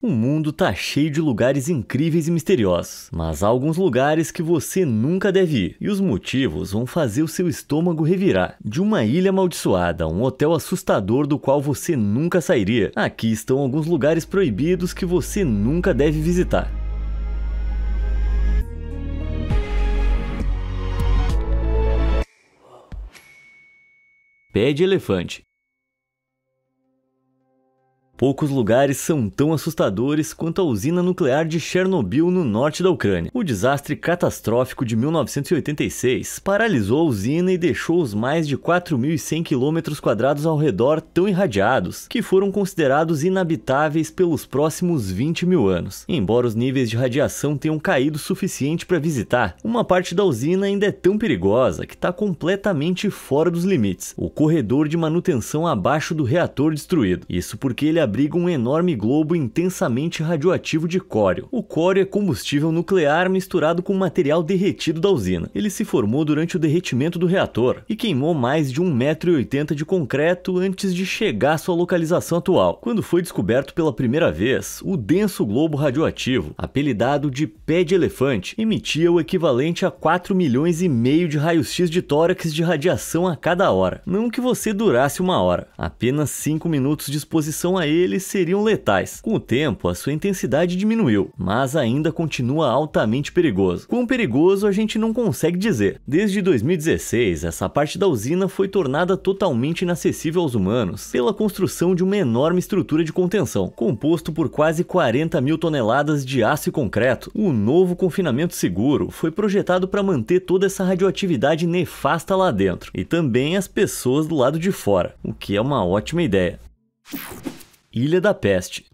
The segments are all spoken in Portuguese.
O mundo tá cheio de lugares incríveis e misteriosos, mas há alguns lugares que você nunca deve ir, e os motivos vão fazer o seu estômago revirar. De uma ilha amaldiçoada a um hotel assustador do qual você nunca sairia, aqui estão alguns lugares proibidos que você nunca deve visitar. Pé de elefante. Poucos lugares são tão assustadores quanto a usina nuclear de Chernobyl no norte da Ucrânia. O desastre catastrófico de 1986 paralisou a usina e deixou os mais de 4.100 km² ao redor tão irradiados que foram considerados inabitáveis pelos próximos 20 mil anos. Embora os níveis de radiação tenham caído o suficiente para visitar, uma parte da usina ainda é tão perigosa que está completamente fora dos limites. O corredor de manutenção abaixo do reator destruído. Isso porque ele abriga um enorme globo intensamente radioativo de cório. O cório é combustível nuclear misturado com material derretido da usina. Ele se formou durante o derretimento do reator e queimou mais de 1,80 m de concreto antes de chegar à sua localização atual. Quando foi descoberto pela primeira vez, o denso globo radioativo, apelidado de pé de elefante, emitia o equivalente a 4,5 milhões de raios-x de tórax de radiação a cada hora. Não que você durasse uma hora, apenas 5 minutos de exposição a eles seriam letais. Com o tempo, a sua intensidade diminuiu, mas ainda continua altamente perigoso. Quão perigoso a gente não consegue dizer. Desde 2016, essa parte da usina foi tornada totalmente inacessível aos humanos pela construção de uma enorme estrutura de contenção, composto por quase 40 mil toneladas de aço e concreto. O novo confinamento seguro foi projetado para manter toda essa radioatividade nefasta lá dentro, e também as pessoas do lado de fora, o que é uma ótima ideia. Ilha da Peste.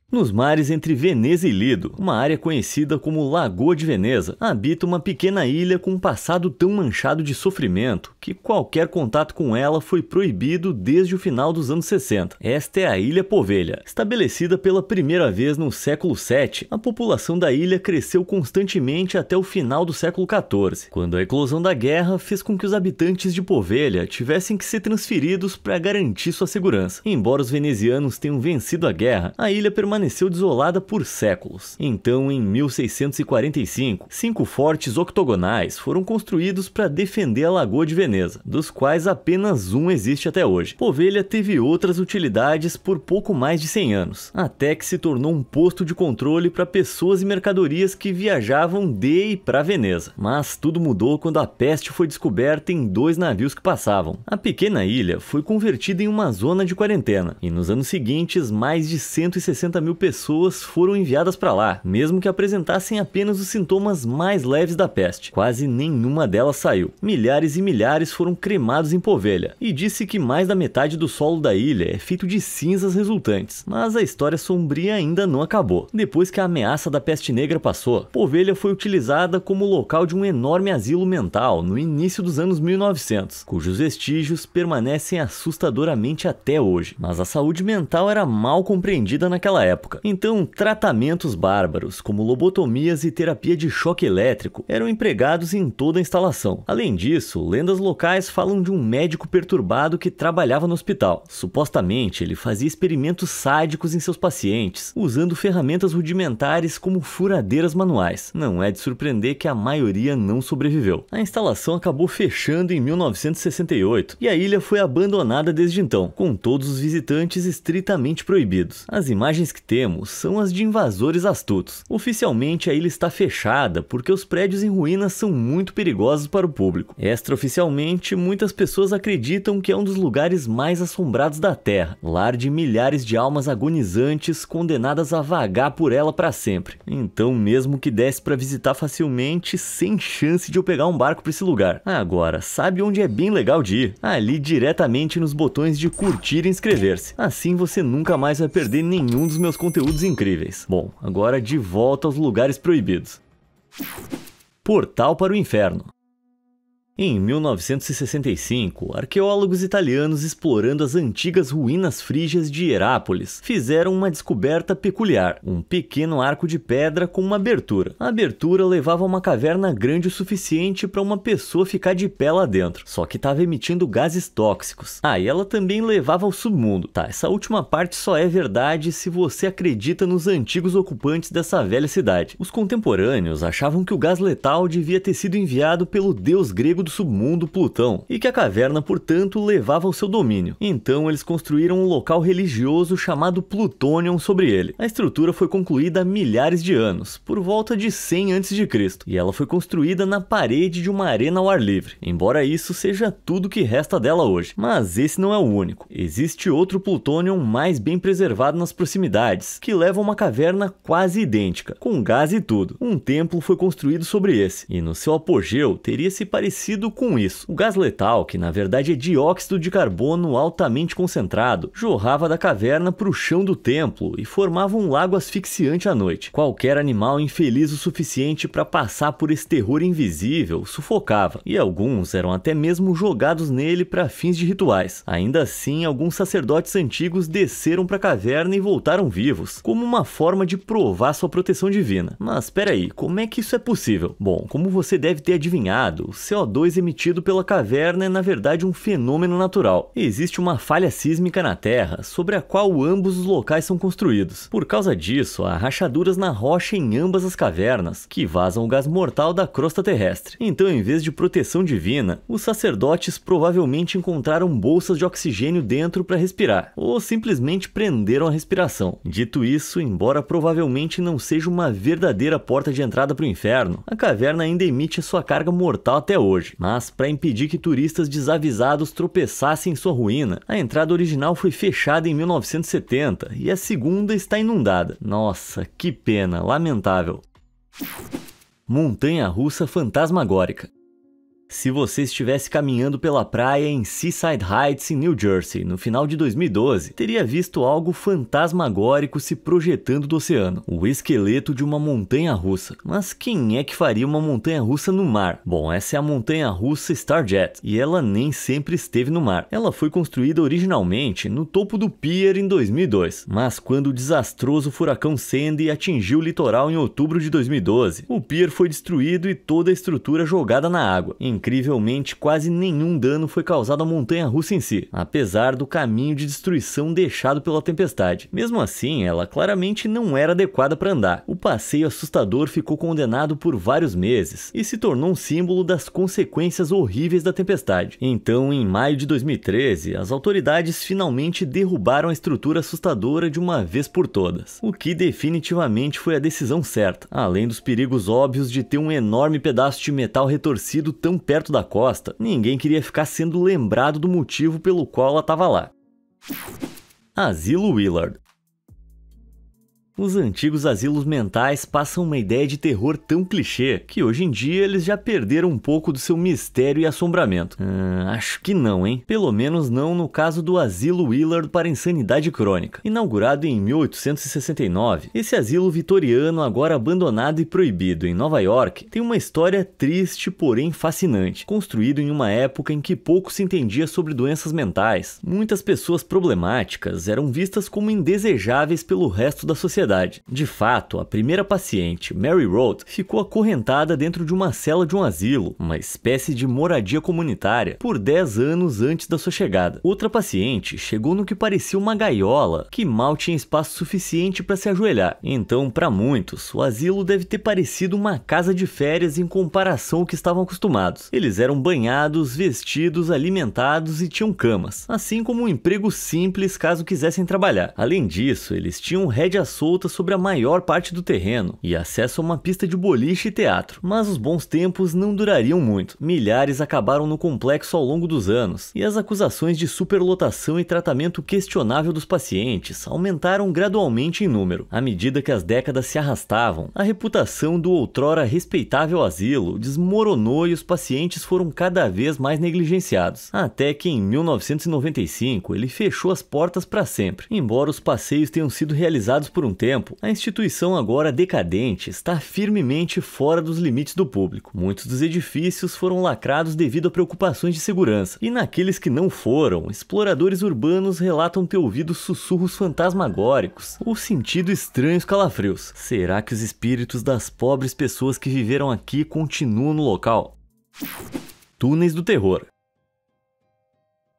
Nos mares entre Veneza e Lido, uma área conhecida como Lagoa de Veneza, habita uma pequena ilha com um passado tão manchado de sofrimento que qualquer contato com ela foi proibido desde o final dos anos 60. Esta é a Ilha Poveglia. Estabelecida pela primeira vez no século VII, a população da ilha cresceu constantemente até o final do século XIV, quando a eclosão da guerra fez com que os habitantes de Poveglia tivessem que ser transferidos para garantir sua segurança. Embora os venezianos tenham vencido a guerra, a ilha permaneceu desolada por séculos. Então, em 1645, 5 fortes octogonais foram construídos para defender a Lagoa de Veneza, dos quais apenas um existe até hoje. Poveglia teve outras utilidades por pouco mais de 100 anos, até que se tornou um posto de controle para pessoas e mercadorias que viajavam de e para Veneza. Mas tudo mudou quando a peste foi descoberta em 2 navios que passavam. A pequena ilha foi convertida em uma zona de quarentena, e nos anos seguintes, mais de 160 mil pessoas foram enviadas para lá, mesmo que apresentassem apenas os sintomas mais leves da peste. Quase nenhuma delas saiu. Milhares e milhares foram cremados em Poveglia, e disse que mais da metade do solo da ilha é feito de cinzas resultantes. Mas a história sombria ainda não acabou. Depois que a ameaça da peste negra passou, Poveglia foi utilizada como local de um enorme asilo mental no início dos anos 1900, cujos vestígios permanecem assustadoramente até hoje. Mas a saúde mental era mal compreendida naquela época. Então, tratamentos bárbaros, como lobotomias e terapia de choque elétrico, eram empregados em toda a instalação. Além disso, lendas locais falam de um médico perturbado que trabalhava no hospital. Supostamente, ele fazia experimentos sádicos em seus pacientes, usando ferramentas rudimentares como furadeiras manuais. Não é de surpreender que a maioria não sobreviveu. A instalação acabou fechando em 1968, e a ilha foi abandonada desde então, com todos os visitantes estritamente proibidos. As imagens que temos são as de invasores astutos. Oficialmente a ilha está fechada porque os prédios em ruínas são muito perigosos para o público. Extraoficialmente, muitas pessoas acreditam que é um dos lugares mais assombrados da Terra, lar de milhares de almas agonizantes condenadas a vagar por ela para sempre. Então, mesmo que desse para visitar facilmente, sem chance de eu pegar um barco para esse lugar. Agora, sabe onde é bem legal de ir? Ali diretamente nos botões de curtir e inscrever-se. Assim você nunca mais vai perder nenhum dos meus conteúdos incríveis. Bom, agora de volta aos lugares proibidos. Portal para o Inferno. Em 1965, arqueólogos italianos explorando as antigas ruínas frígias de Herápolis fizeram uma descoberta peculiar, um pequeno arco de pedra com uma abertura. A abertura levava a uma caverna grande o suficiente para uma pessoa ficar de pé lá dentro, só que estava emitindo gases tóxicos. E ela também levava ao submundo. Essa última parte só é verdade se você acredita nos antigos ocupantes dessa velha cidade. Os contemporâneos achavam que o gás letal devia ter sido enviado pelo deus grego do submundo, Plutão, e que a caverna, portanto, levava ao seu domínio. Então eles construíram um local religioso chamado Plutonion sobre ele. A estrutura foi concluída há milhares de anos, por volta de 100 a.C., e ela foi construída na parede de uma arena ao ar livre, embora isso seja tudo que resta dela hoje. Mas esse não é o único. Existe outro Plutonion mais bem preservado nas proximidades, que leva a uma caverna quase idêntica, com gás e tudo. Um templo foi construído sobre esse, e no seu apogeu teria se parecido com isso. O gás letal, que na verdade é dióxido de carbono altamente concentrado, jorrava da caverna para o chão do templo e formava um lago asfixiante à noite. Qualquer animal infeliz o suficiente para passar por esse terror invisível sufocava, e alguns eram até mesmo jogados nele para fins de rituais. Ainda assim, alguns sacerdotes antigos desceram para a caverna e voltaram vivos, como uma forma de provar sua proteção divina. Mas peraí, como é que isso é possível? Bom, como você deve ter adivinhado, o CO2 emitido pela caverna é na verdade um fenômeno natural. Existe uma falha sísmica na Terra, sobre a qual ambos os locais são construídos. Por causa disso, há rachaduras na rocha em ambas as cavernas, que vazam o gás mortal da crosta terrestre. Então, em vez de proteção divina, os sacerdotes provavelmente encontraram bolsas de oxigênio dentro para respirar, ou simplesmente prenderam a respiração. Dito isso, embora provavelmente não seja uma verdadeira porta de entrada para o inferno, a caverna ainda emite a sua carga mortal até hoje. Mas, para impedir que turistas desavisados tropeçassem em sua ruína, a entrada original foi fechada em 1970 e a segunda está inundada. Nossa, que pena, lamentável. Montanha-russa fantasmagórica. Se você estivesse caminhando pela praia em Seaside Heights, em New Jersey, no final de 2012, teria visto algo fantasmagórico se projetando do oceano, o esqueleto de uma montanha-russa. Mas quem é que faria uma montanha-russa no mar? Bom, essa é a montanha-russa Starjet, e ela nem sempre esteve no mar. Ela foi construída originalmente no topo do pier em 2002, mas quando o desastroso furacão Sandy atingiu o litoral em outubro de 2012, o pier foi destruído e toda a estrutura jogada na água. Incrivelmente, quase nenhum dano foi causado à montanha-russa em si, apesar do caminho de destruição deixado pela tempestade. Mesmo assim, ela claramente não era adequada para andar. O passeio assustador ficou condenado por vários meses e se tornou um símbolo das consequências horríveis da tempestade. Então, em maio de 2013, as autoridades finalmente derrubaram a estrutura assustadora de uma vez por todas, o que definitivamente foi a decisão certa, além dos perigos óbvios de ter um enorme pedaço de metal retorcido tão perto da costa. Ninguém queria ficar sendo lembrado do motivo pelo qual ela estava lá. Asilo Willard. Os antigos asilos mentais passam uma ideia de terror tão clichê que hoje em dia eles já perderam um pouco do seu mistério e assombramento. Acho que não, hein? Pelo menos não no caso do Asilo Willard para insanidade crônica. Inaugurado em 1869, esse asilo vitoriano, agora abandonado e proibido em Nova York, tem uma história triste, porém fascinante. Construído em uma época em que pouco se entendia sobre doenças mentais, muitas pessoas problemáticas eram vistas como indesejáveis pelo resto da sociedade. De fato, a primeira paciente, Mary Roth, ficou acorrentada dentro de uma cela de um asilo, uma espécie de moradia comunitária, por 10 anos antes da sua chegada. Outra paciente chegou no que parecia uma gaiola, que mal tinha espaço suficiente para se ajoelhar. Então, para muitos, o asilo deve ter parecido uma casa de férias em comparação ao que estavam acostumados. Eles eram banhados, vestidos, alimentados e tinham camas, assim como um emprego simples caso quisessem trabalhar. Além disso, eles tinham rédea solta sobre a maior parte do terreno e acesso a uma pista de boliche e teatro. Mas os bons tempos não durariam muito. Milhares acabaram no complexo ao longo dos anos, e as acusações de superlotação e tratamento questionável dos pacientes aumentaram gradualmente em número. À medida que as décadas se arrastavam, a reputação do outrora respeitável asilo desmoronou e os pacientes foram cada vez mais negligenciados. Até que em 1995 ele fechou as portas para sempre. Embora os passeios tenham sido realizados por um tempo, a instituição agora decadente está firmemente fora dos limites do público. Muitos dos edifícios foram lacrados devido a preocupações de segurança, e naqueles que não foram, exploradores urbanos relatam ter ouvido sussurros fantasmagóricos ou sentido estranhos calafrios. Será que os espíritos das pobres pessoas que viveram aqui continuam no local? Túneis do terror.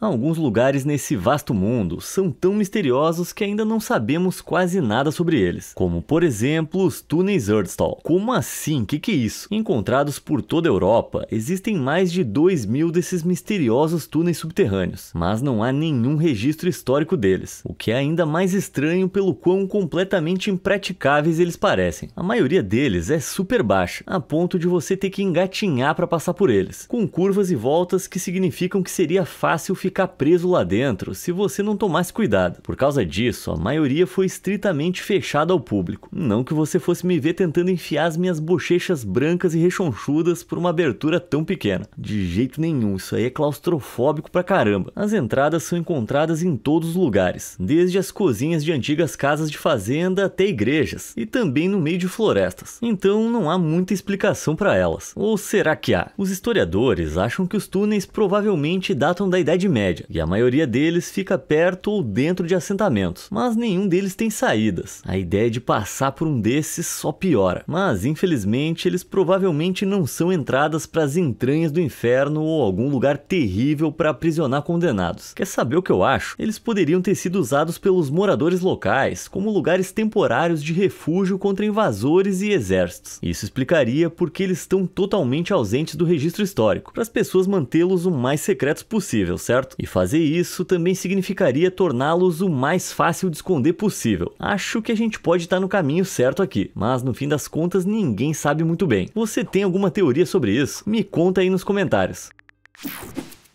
Alguns lugares nesse vasto mundo são tão misteriosos que ainda não sabemos quase nada sobre eles, como por exemplo os túneis Erdstall. Como assim? Que é isso? Encontrados por toda a Europa, existem mais de 2.000 desses misteriosos túneis subterrâneos, mas não há nenhum registro histórico deles, o que é ainda mais estranho pelo quão completamente impraticáveis eles parecem. A maioria deles é super baixa, a ponto de você ter que engatinhar para passar por eles, com curvas e voltas que significam que seria fácil ficar preso lá dentro se você não tomasse cuidado. Por causa disso, a maioria foi estritamente fechada ao público. Não que você fosse me ver tentando enfiar as minhas bochechas brancas e rechonchudas por uma abertura tão pequena. De jeito nenhum, isso aí é claustrofóbico pra caramba. As entradas são encontradas em todos os lugares, desde as cozinhas de antigas casas de fazenda até igrejas, e também no meio de florestas. Então não há muita explicação para elas. Ou será que há? Os historiadores acham que os túneis provavelmente datam da Idade Média, e a maioria deles fica perto ou dentro de assentamentos, mas nenhum deles tem saídas. A ideia de passar por um desses só piora, mas infelizmente eles provavelmente não são entradas para as entranhas do inferno ou algum lugar terrível para aprisionar condenados. Quer saber o que eu acho? Eles poderiam ter sido usados pelos moradores locais como lugares temporários de refúgio contra invasores e exércitos. Isso explicaria porque eles estão totalmente ausentes do registro histórico, para as pessoas mantê-los o mais secretos possível, certo? E fazer isso também significaria torná-los o mais fácil de esconder possível. Acho que a gente pode estar no caminho certo aqui, mas no fim das contas ninguém sabe muito bem. Você tem alguma teoria sobre isso? Me conta aí nos comentários.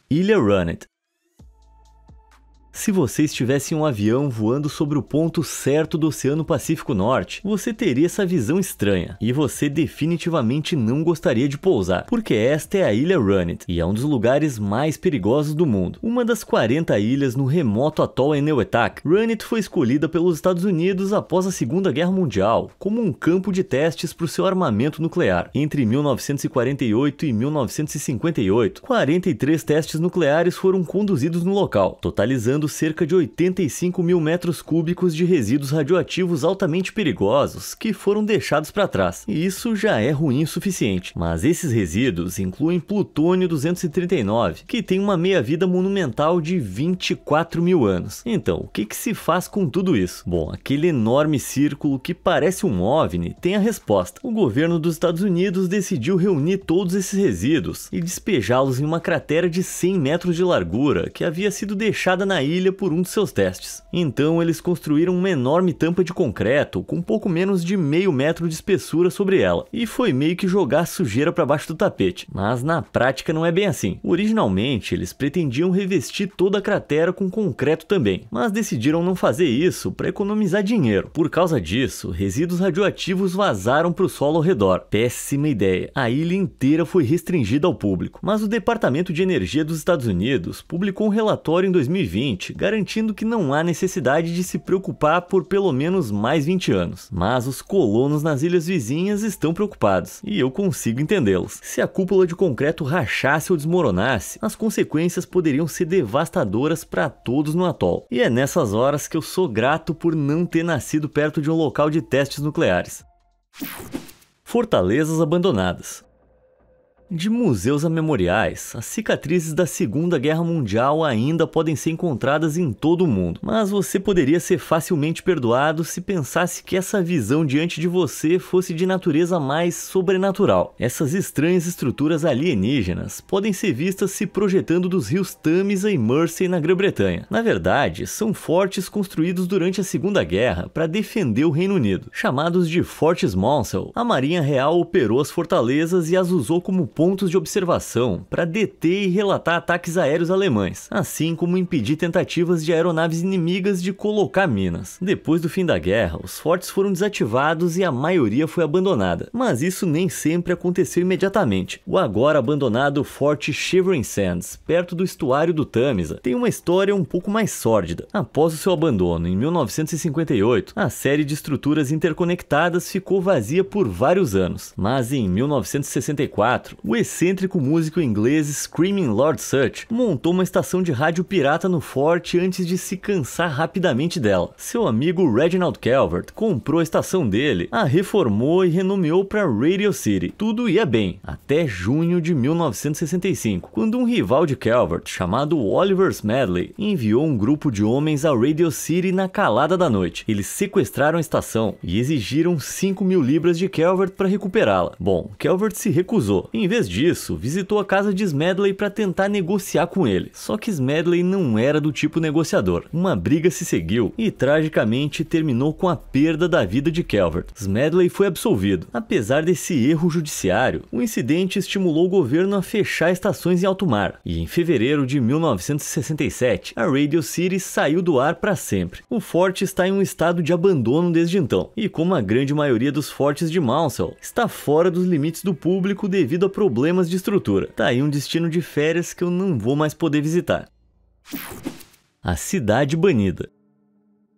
Ilha Runnet. Se você estivesse em um avião voando sobre o ponto certo do Oceano Pacífico Norte, você teria essa visão estranha, e você definitivamente não gostaria de pousar, porque esta é a Ilha Runnet, e é um dos lugares mais perigosos do mundo. Uma das 40 ilhas no remoto atol Enewetak, Runnet foi escolhida pelos Estados Unidos após a Segunda Guerra Mundial, como um campo de testes para o seu armamento nuclear. Entre 1948 e 1958, 43 testes nucleares foram conduzidos no local, totalizando cerca de 85 mil metros cúbicos de resíduos radioativos altamente perigosos que foram deixados para trás. E isso já é ruim o suficiente. Mas esses resíduos incluem plutônio 239, que tem uma meia-vida monumental de 24 mil anos. Então, o que se faz com tudo isso? Bom, aquele enorme círculo que parece um OVNI tem a resposta. O governo dos Estados Unidos decidiu reunir todos esses resíduos e despejá-los em uma cratera de 100 metros de largura que havia sido deixada na ilha por um de seus testes. Então eles construíram uma enorme tampa de concreto com pouco menos de meio metro de espessura sobre ela, e foi meio que jogar sujeira para baixo do tapete. Mas na prática não é bem assim. Originalmente eles pretendiam revestir toda a cratera com concreto também, mas decidiram não fazer isso para economizar dinheiro. Por causa disso, resíduos radioativos vazaram para o solo ao redor. Péssima ideia. A ilha inteira foi restringida ao público, mas o Departamento de Energia dos Estados Unidos publicou um relatório em 2020 garantindo que não há necessidade de se preocupar por pelo menos mais 20 anos. Mas os colonos nas ilhas vizinhas estão preocupados, e eu consigo entendê-los. Se a cúpula de concreto rachasse ou desmoronasse, as consequências poderiam ser devastadoras para todos no atol. E é nessas horas que eu sou grato por não ter nascido perto de um local de testes nucleares. Fortalezas abandonadas. De museus a memoriais, as cicatrizes da Segunda Guerra Mundial ainda podem ser encontradas em todo o mundo, mas você poderia ser facilmente perdoado se pensasse que essa visão diante de você fosse de natureza mais sobrenatural. Essas estranhas estruturas alienígenas podem ser vistas se projetando dos rios Tamisa e Mersey na Grã-Bretanha. Na verdade, são fortes construídos durante a Segunda Guerra para defender o Reino Unido. Chamados de Fortes Monsell, a Marinha Real operou as fortalezas e as usou como pontos de observação para deter e relatar ataques aéreos alemães, assim como impedir tentativas de aeronaves inimigas de colocar minas. Depois do fim da guerra, os fortes foram desativados e a maioria foi abandonada, mas isso nem sempre aconteceu imediatamente. O agora abandonado Forte Shivering Sands, perto do estuário do Tâmisa, tem uma história um pouco mais sórdida. Após o seu abandono em 1958, a série de estruturas interconectadas ficou vazia por vários anos, mas em 1964, o excêntrico músico inglês Screaming Lord Sutch montou uma estação de rádio pirata no forte antes de se cansar rapidamente dela. Seu amigo Reginald Calvert comprou a estação dele, a reformou e renomeou para Radio City. Tudo ia bem, até junho de 1965, quando um rival de Calvert, chamado Oliver Smedley, enviou um grupo de homens a Radio City na calada da noite. Eles sequestraram a estação e exigiram 5.000 libras de Calvert para recuperá-la. Bom, Calvert se recusou. Em vez disso, visitou a casa de Smedley para tentar negociar com ele. Só que Smedley não era do tipo negociador. Uma briga se seguiu e tragicamente terminou com a perda da vida de Calvert. Smedley foi absolvido. Apesar desse erro judiciário, o incidente estimulou o governo a fechar estações em alto mar, e em fevereiro de 1967, a Radio City saiu do ar para sempre. O forte está em um estado de abandono desde então, e como a grande maioria dos fortes de Maunsell, está fora dos limites do público devido a problemas de estrutura. Tá aí um destino de férias que eu não vou mais poder visitar. A cidade banida.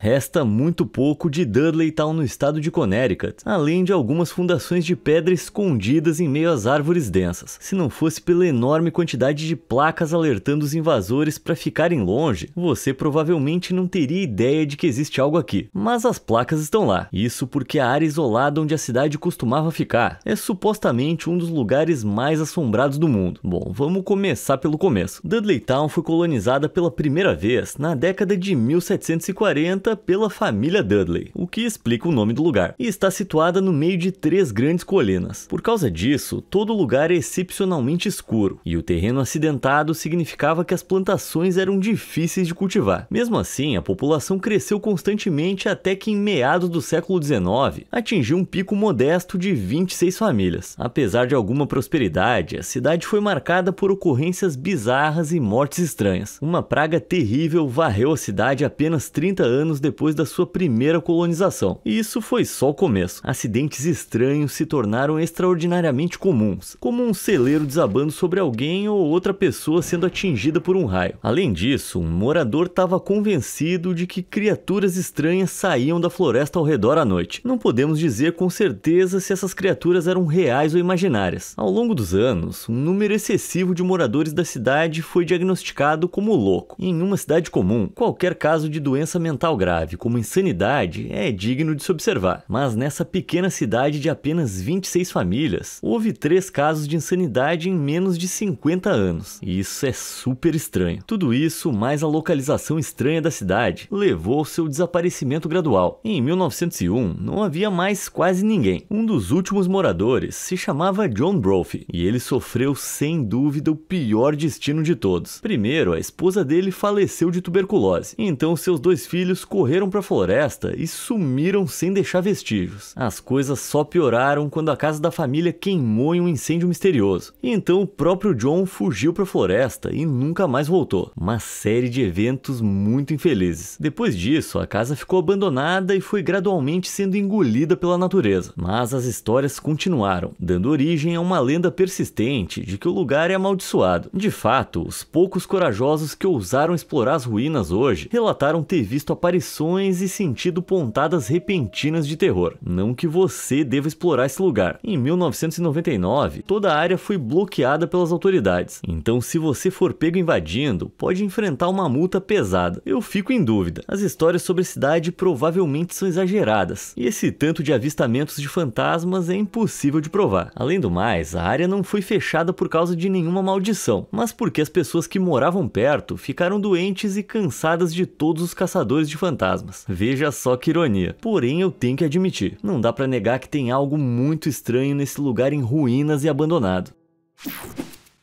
Resta muito pouco de Dudley Town no estado de Connecticut, além de algumas fundações de pedra escondidas em meio às árvores densas. Se não fosse pela enorme quantidade de placas alertando os invasores para ficarem longe, você provavelmente não teria ideia de que existe algo aqui. Mas as placas estão lá. Isso porque a área isolada onde a cidade costumava ficar é supostamente um dos lugares mais assombrados do mundo. Bom, vamos começar pelo começo. Dudley Town foi colonizada pela primeira vez na década de 1740 pela família Dudley, o que explica o nome do lugar, e está situada no meio de 3 grandes colinas. Por causa disso, todo o lugar é excepcionalmente escuro, e o terreno acidentado significava que as plantações eram difíceis de cultivar. Mesmo assim, a população cresceu constantemente até que em meados do século XIX atingiu um pico modesto de 26 famílias. Apesar de alguma prosperidade, a cidade foi marcada por ocorrências bizarras e mortes estranhas. Uma praga terrível varreu a cidade apenas 30 anos depois da sua primeira colonização. E isso foi só o começo. Acidentes estranhos se tornaram extraordinariamente comuns, como um celeiro desabando sobre alguém ou outra pessoa sendo atingida por um raio. Além disso, um morador estava convencido de que criaturas estranhas saíam da floresta ao redor à noite. Não podemos dizer com certeza se essas criaturas eram reais ou imaginárias. Ao longo dos anos, um número excessivo de moradores da cidade foi diagnosticado como louco. Em uma cidade comum, qualquer caso de doença mental grave, como insanidade, é digno de se observar. Mas nessa pequena cidade de apenas 26 famílias, houve 3 casos de insanidade em menos de 50 anos. E isso é super estranho. Tudo isso, mais a localização estranha da cidade, levou ao seu desaparecimento gradual. Em 1901, não havia mais quase ninguém. Um dos últimos moradores se chamava John Brophy, e ele sofreu sem dúvida o pior destino de todos. Primeiro, a esposa dele faleceu de tuberculose, então seus 2 filhos correram para a floresta e sumiram sem deixar vestígios. As coisas só pioraram quando a casa da família queimou em um incêndio misterioso. Então o próprio John fugiu para a floresta e nunca mais voltou. Uma série de eventos muito infelizes. Depois disso, a casa ficou abandonada e foi gradualmente sendo engolida pela natureza. Mas as histórias continuaram, dando origem a uma lenda persistente de que o lugar é amaldiçoado. De fato, os poucos corajosos que ousaram explorar as ruínas hoje relataram ter visto aparições e sentido pontadas repentinas de terror. Não que você deva explorar esse lugar. Em 1999, toda a área foi bloqueada pelas autoridades. Então, se você for pego invadindo, pode enfrentar uma multa pesada. Eu fico em dúvida. As histórias sobre a cidade provavelmente são exageradas. E esse tanto de avistamentos de fantasmas é impossível de provar. Além do mais, a área não foi fechada por causa de nenhuma maldição, mas porque as pessoas que moravam perto ficaram doentes e cansadas de todos os caçadores de fantasmas. Veja só que ironia. Porém, eu tenho que admitir, não dá pra negar que tem algo muito estranho nesse lugar em ruínas e abandonado.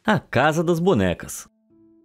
A Casa das Bonecas.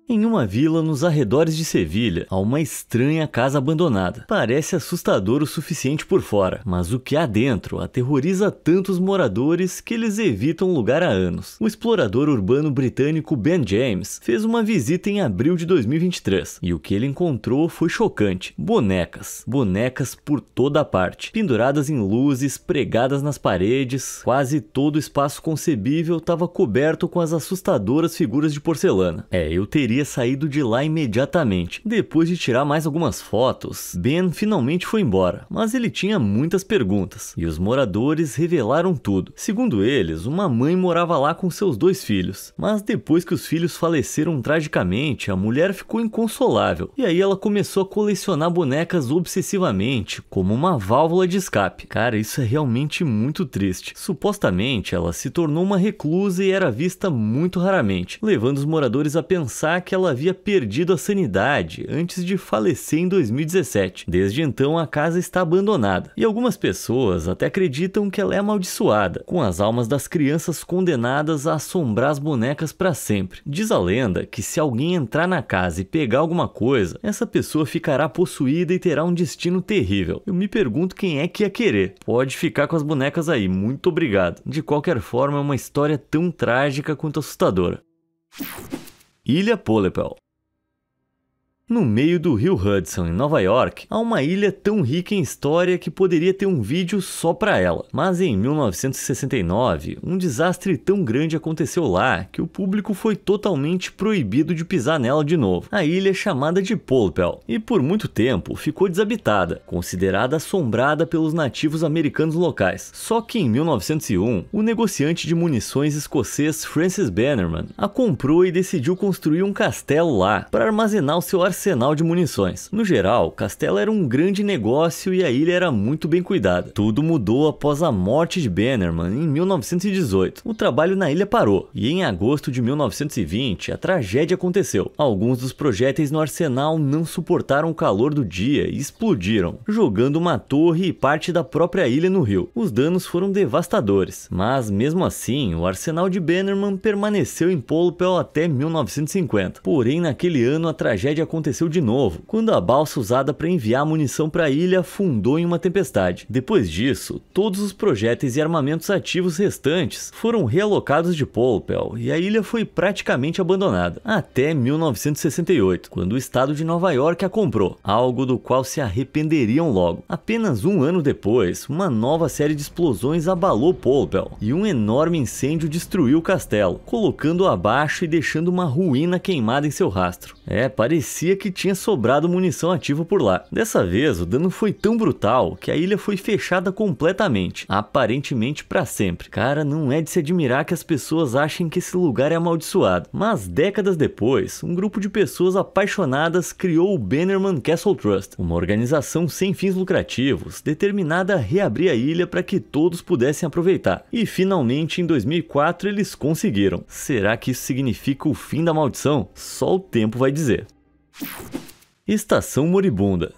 Em uma vila nos arredores de Sevilha, há uma estranha casa abandonada. Parece assustador o suficiente por fora, mas o que há dentro aterroriza tantos moradores que eles evitam o lugar há anos. O explorador urbano britânico Ben James fez uma visita em abril de 2023, e o que ele encontrou foi chocante. Bonecas. Bonecas por toda a parte, penduradas em luzes, pregadas nas paredes. Quase todo o espaço concebível estava coberto com as assustadoras figuras de porcelana. Eu teria saído de lá imediatamente. Depois de tirar mais algumas fotos, Ben finalmente foi embora, mas ele tinha muitas perguntas, e os moradores revelaram tudo. Segundo eles, uma mãe morava lá com seus 2 filhos, mas depois que os filhos faleceram tragicamente, a mulher ficou inconsolável, e aí ela começou a colecionar bonecas obsessivamente, como uma válvula de escape. Cara, isso é realmente muito triste. Supostamente, ela se tornou uma reclusa e era vista muito raramente, levando os moradores a pensar que ela havia perdido a sanidade antes de falecer em 2017. Desde então, a casa está abandonada, e algumas pessoas até acreditam que ela é amaldiçoada, com as almas das crianças condenadas a assombrar as bonecas para sempre. Diz a lenda que se alguém entrar na casa e pegar alguma coisa, essa pessoa ficará possuída e terá um destino terrível. Eu me pergunto quem é que ia querer. Pode ficar com as bonecas aí, muito obrigado. De qualquer forma, é uma história tão trágica quanto assustadora. Ilha Polepel. No meio do rio Hudson, em Nova York, há uma ilha tão rica em história que poderia ter um vídeo só para ela. Mas em 1969, um desastre tão grande aconteceu lá que o público foi totalmente proibido de pisar nela de novo. A ilha é chamada de Polepel e por muito tempo ficou desabitada, considerada assombrada pelos nativos americanos locais. Só que em 1901, o negociante de munições escocês Francis Bannerman a comprou e decidiu construir um castelo lá para armazenar o seu arsenal de munições. No geral, o castelo era um grande negócio e a ilha era muito bem cuidada. Tudo mudou após a morte de Bannerman em 1918. O trabalho na ilha parou e em agosto de 1920 a tragédia aconteceu. Alguns dos projéteis no arsenal não suportaram o calor do dia e explodiram, jogando uma torre e parte da própria ilha no rio. Os danos foram devastadores, mas mesmo assim o arsenal de Bannerman permaneceu em Polepel até 1950. Porém, naquele ano a tragédia aconteceu de novo, quando a balsa usada para enviar munição para a ilha afundou em uma tempestade. Depois disso, todos os projéteis e armamentos ativos restantes foram realocados de Polepel e a ilha foi praticamente abandonada, até 1968, quando o estado de Nova York a comprou, algo do qual se arrependeriam logo. Apenas um ano depois, uma nova série de explosões abalou Polepel e um enorme incêndio destruiu o castelo, colocando-o abaixo e deixando uma ruína queimada em seu rastro. Parecia que tinha sobrado munição ativa por lá. Dessa vez, o dano foi tão brutal que a ilha foi fechada completamente, aparentemente para sempre. Cara, não é de se admirar que as pessoas achem que esse lugar é amaldiçoado. Mas décadas depois, um grupo de pessoas apaixonadas criou o Bannerman Castle Trust, uma organização sem fins lucrativos, determinada a reabrir a ilha para que todos pudessem aproveitar. E finalmente, em 2004, eles conseguiram. Será que isso significa o fim da maldição? Só o tempo vai dizer. Estação Moribunda.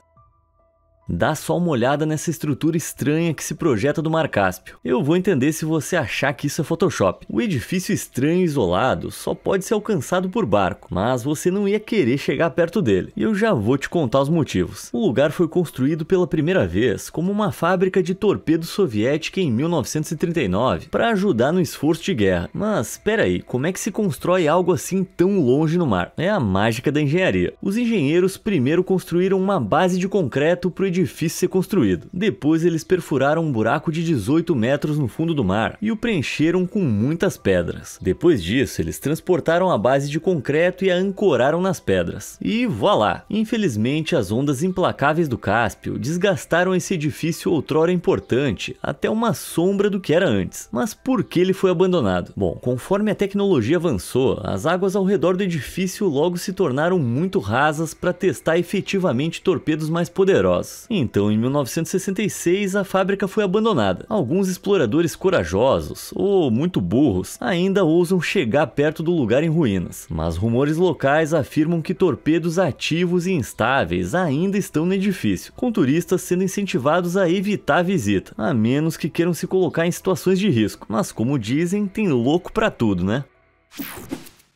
Dá só uma olhada nessa estrutura estranha que se projeta do Mar Cáspio. Eu vou entender se você achar que isso é Photoshop. O edifício estranho e isolado só pode ser alcançado por barco, mas você não ia querer chegar perto dele. E eu já vou te contar os motivos. O lugar foi construído pela primeira vez como uma fábrica de torpedos soviética em 1939 para ajudar no esforço de guerra. Mas espera aí, como é que se constrói algo assim tão longe no mar? É a mágica da engenharia. Os engenheiros primeiro construíram uma base de concreto para o edifício ser construído. Depois eles perfuraram um buraco de 18 metros no fundo do mar e o preencheram com muitas pedras. Depois disso, eles transportaram a base de concreto e a ancoraram nas pedras. E voilá! Infelizmente, as ondas implacáveis do Cáspio desgastaram esse edifício outrora importante até uma sombra do que era antes. Mas por que ele foi abandonado? Bom, conforme a tecnologia avançou, as águas ao redor do edifício logo se tornaram muito rasas para testar efetivamente torpedos mais poderosos. Então, em 1966, a fábrica foi abandonada. Alguns exploradores corajosos, ou muito burros, ainda ousam chegar perto do lugar em ruínas. Mas rumores locais afirmam que torpedos ativos e instáveis ainda estão no edifício, com turistas sendo incentivados a evitar a visita, a menos que queiram se colocar em situações de risco. Mas como dizem, tem louco pra tudo, né?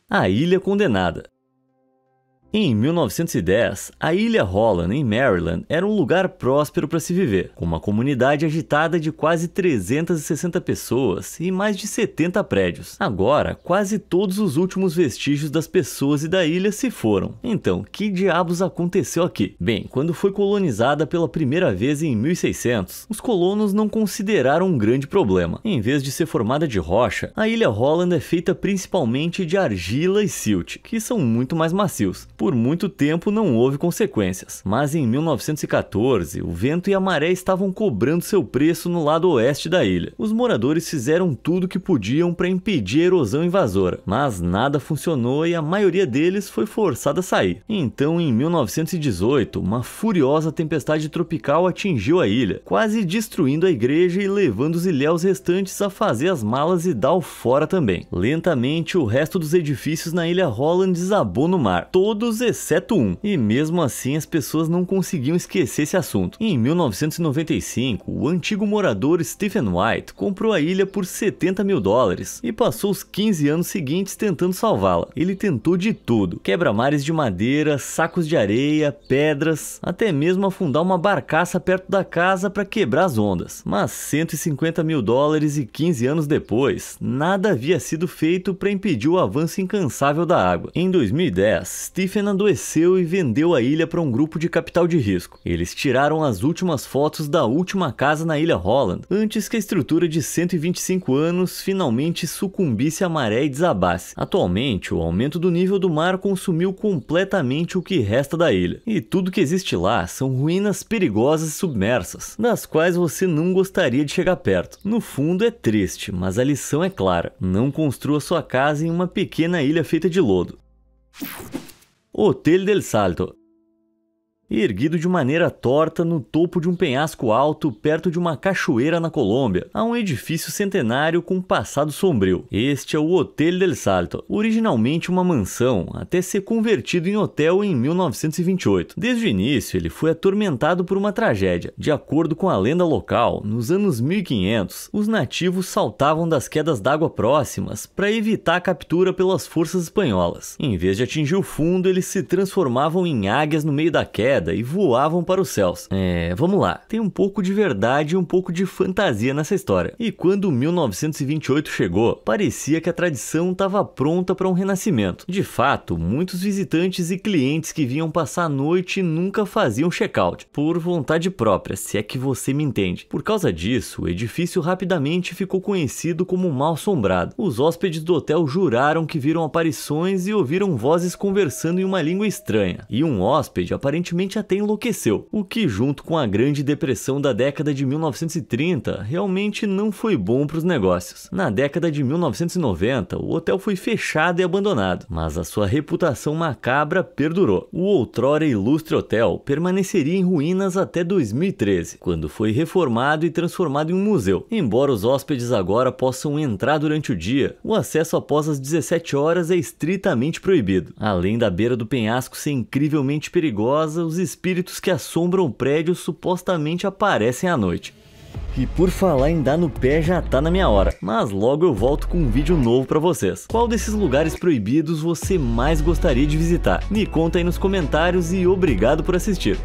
A Ilha Condenada. Em 1910, a Ilha Holland, em Maryland, era um lugar próspero para se viver, com uma comunidade agitada de quase 360 pessoas e mais de 70 prédios. Agora, quase todos os últimos vestígios das pessoas e da ilha se foram. Então, que diabos aconteceu aqui? Bem, quando foi colonizada pela primeira vez em 1600, os colonos não consideraram um grande problema. Em vez de ser formada de rocha, a Ilha Holland é feita principalmente de argila e silt, que são muito mais macios. Por muito tempo não houve consequências, mas em 1914 o vento e a maré estavam cobrando seu preço no lado oeste da ilha. Os moradores fizeram tudo o que podiam para impedir a erosão invasora, mas nada funcionou e a maioria deles foi forçada a sair. Então, em 1918, uma furiosa tempestade tropical atingiu a ilha, quase destruindo a igreja e levando os ilhéus restantes a fazer as malas e dar o fora também. Lentamente, o resto dos edifícios na Ilha Holland desabou no mar, todos exceto um, e mesmo assim as pessoas não conseguiam esquecer esse assunto. Em 1995, o antigo morador Stephen White comprou a ilha por $70 mil e passou os 15 anos seguintes tentando salvá-la. Ele tentou de tudo: quebra-mares de madeira, sacos de areia, pedras, até mesmo afundar uma barcaça perto da casa para quebrar as ondas. Mas $150 mil e 15 anos depois, nada havia sido feito para impedir o avanço incansável da água. Em 2010, Stephen adoeceu e vendeu a ilha para um grupo de capital de risco. Eles tiraram as últimas fotos da última casa na Ilha Holland, antes que a estrutura de 125 anos finalmente sucumbisse à maré e desabasse. Atualmente, o aumento do nível do mar consumiu completamente o que resta da ilha, e tudo que existe lá são ruínas perigosas e submersas, das quais você não gostaria de chegar perto. No fundo é triste, mas a lição é clara: não construa sua casa em uma pequena ilha feita de lodo. Hotel del Salto. Erguido de maneira torta no topo de um penhasco alto perto de uma cachoeira na Colômbia, há um edifício centenário com um passado sombrio. Este é o Hotel del Salto, originalmente uma mansão, até ser convertido em hotel em 1928. Desde o início, ele foi atormentado por uma tragédia. De acordo com a lenda local, nos anos 1500, os nativos saltavam das quedas d'água próximas para evitar a captura pelas forças espanholas. Em vez de atingir o fundo, eles se transformavam em águias no meio da queda e voavam para os céus. Vamos lá, tem um pouco de verdade e um pouco de fantasia nessa história. E quando 1928 chegou, parecia que a tradição estava pronta para um renascimento. De fato, muitos visitantes e clientes que vinham passar a noite nunca faziam check-out, por vontade própria, se é que você me entende. Por causa disso, o edifício rapidamente ficou conhecido como mal-assombrado. Os hóspedes do hotel juraram que viram aparições e ouviram vozes conversando em uma língua estranha. E um hóspede aparentemente até enlouqueceu, o que, junto com a Grande Depressão da década de 1930, realmente não foi bom para os negócios. Na década de 1990, o hotel foi fechado e abandonado, mas a sua reputação macabra perdurou. O outrora ilustre hotel permaneceria em ruínas até 2013, quando foi reformado e transformado em um museu. Embora os hóspedes agora possam entrar durante o dia, o acesso após as 17 horas é estritamente proibido. Além da beira do penhasco ser incrivelmente perigosa, os espíritos que assombram o prédio supostamente aparecem à noite. E por falar em dar no pé, já tá na minha hora, mas logo eu volto com um vídeo novo pra vocês. Qual desses lugares proibidos você mais gostaria de visitar? Me conta aí nos comentários e obrigado por assistir.